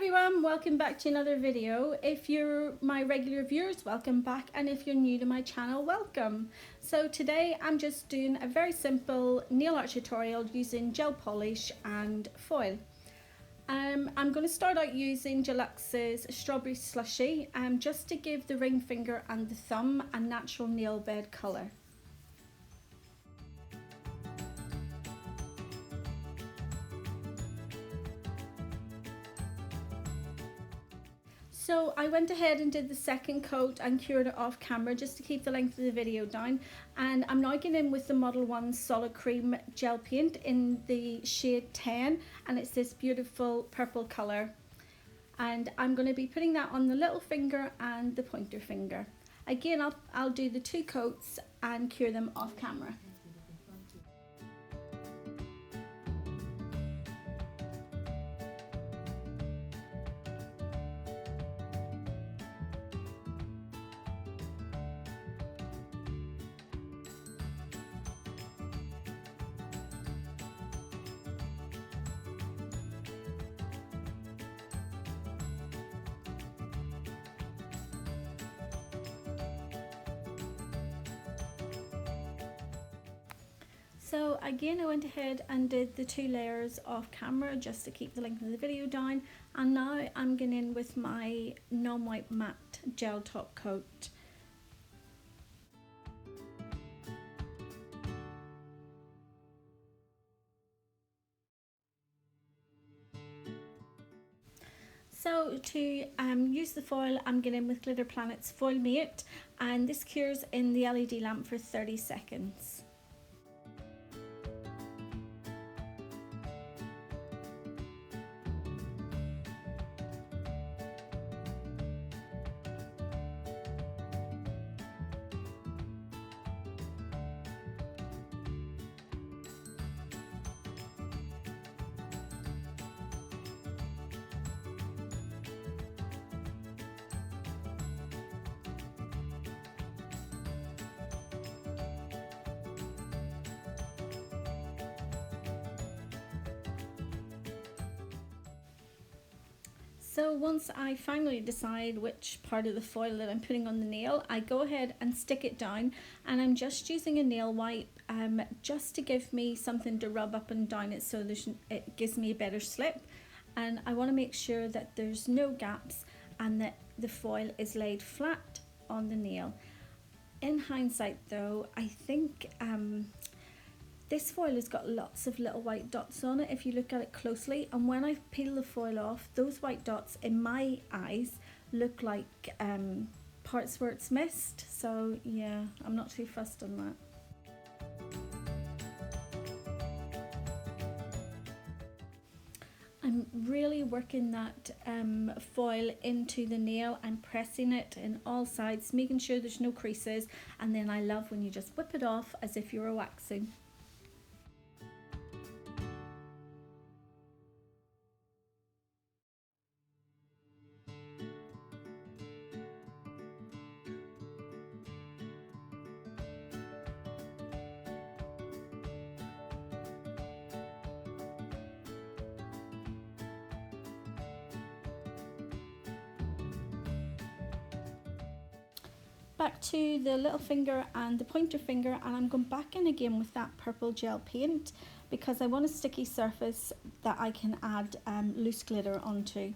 everyone, welcome back to another video. If you're my regular viewers, welcome back, and if you're new to my channel, welcome. So today I'm just doing a very simple nail art tutorial using gel polish and foil. I'm going to start out using Deluxe's Strawberry Slushy just to give the ring finger and the thumb a natural nail bed colour. So I went ahead and did the second coat and cured it off camera just to keep the length of the video down, and I'm now getting in with the Modelones solid cream gel paint in the shade 10, and it's this beautiful purple colour, and I'm going to be putting that on the little finger and the pointer finger. Again, I'll do the two coats and cure them off camera. So again, I went ahead and did the two layers off camera just to keep the length of the video down, and now I'm getting in with my non-white matte gel top coat. So to use the foil, I'm getting in with Glitterplanet's Foilmate, and this cures in the LED lamp for 30 seconds. So once I finally decide which part of the foil that I'm putting on the nail, I go ahead and stick it down, and I'm just using a nail wipe just to give me something to rub up and down it so it gives me a better slip. And I want to make sure that there's no gaps and that the foil is laid flat on the nail. In hindsight though, I think this foil has got lots of little white dots on it if you look at it closely, and when I peel the foil off, those white dots in my eyes look like parts where it's missed. So yeah, I'm not too fussed on that. I'm really working that foil into the nail. I'm pressing it in all sides, making sure there's no creases, and then I love when you just whip it off as if you were waxing. Back to the little finger and the pointer finger, and I'm going back in again with that purple gel paint because I want a sticky surface that I can add loose glitter onto.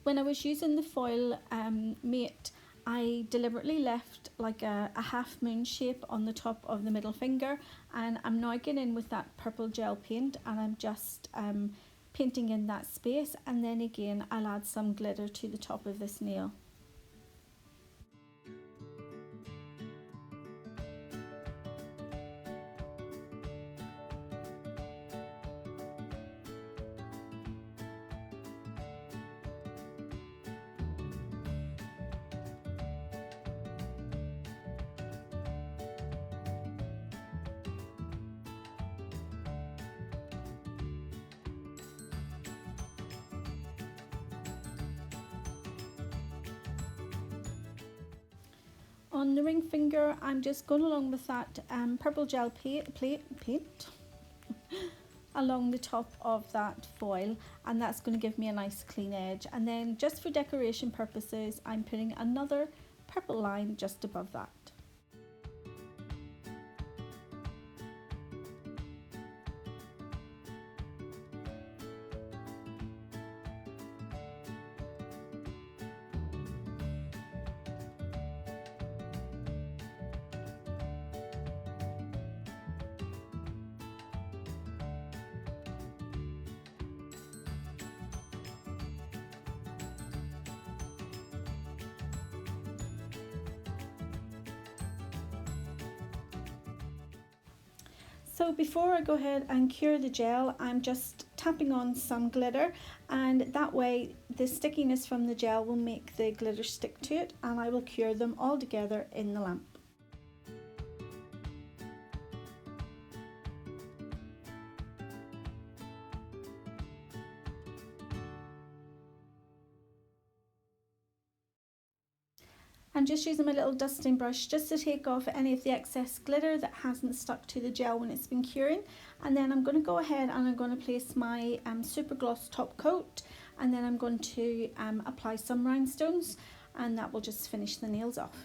when I was using the foil mate, I deliberately left like a half moon shape on the top of the middle finger, and I'm now getting in with that purple gel paint and I'm just painting in that space, and then again I'll add some glitter to the top of this nail. On the ring finger, I'm just going along with that purple gel paint along the top of that foil, and that's going to give me a nice clean edge. And then just for decoration purposes, I'm putting another purple line just above that. So before I go ahead and cure the gel, I'm just tapping on some glitter, and that way the stickiness from the gel will make the glitter stick to it, and I will cure them all together in the lamp. I'm just using my little dusting brush just to take off any of the excess glitter that hasn't stuck to the gel when it's been curing, and then I'm going to go ahead and I'm going to place my super gloss top coat, and then I'm going to apply some rhinestones, and that will just finish the nails off.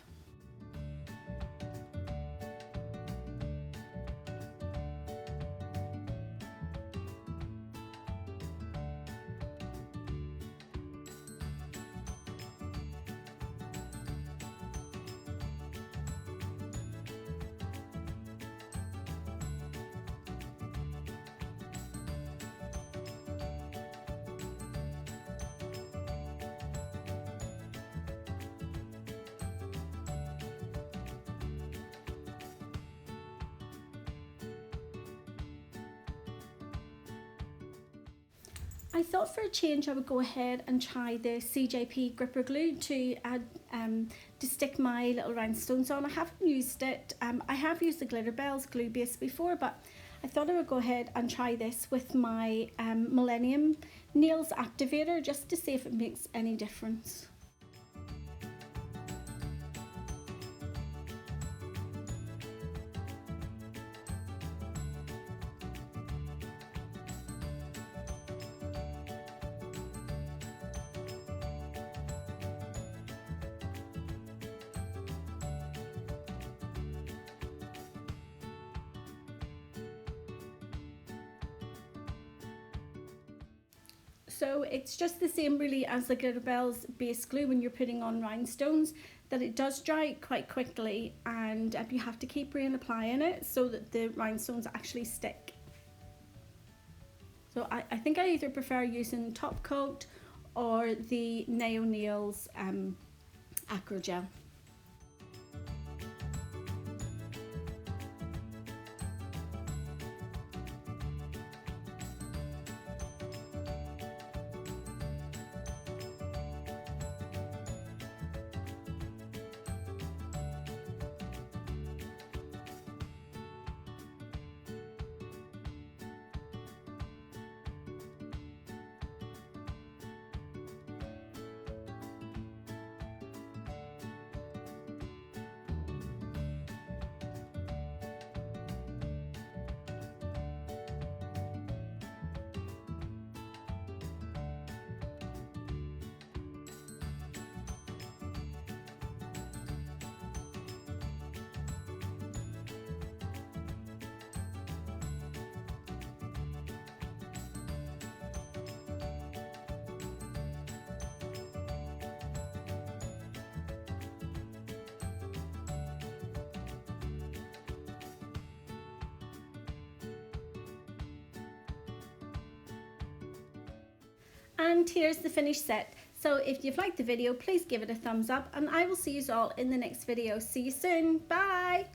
I thought for a change I would go ahead and try the CJP gripper glue to add to stick my little rhinestones on. I haven't used it. I have used the Glitterbels glue base before, but I thought I would go ahead and try this with my Millennium Nails activator just to see if it makes any difference. So it's just the same really as the Glitterbels base glue when you're putting on rhinestones, that it does dry quite quickly, and you have to keep reapplying it so that the rhinestones actually stick. So I think I either prefer using top coat or the Nailmate acro gel. And here's the finished set. So if you've liked the video, please give it a thumbs up, and I will see you all in the next video. See you soon. Bye.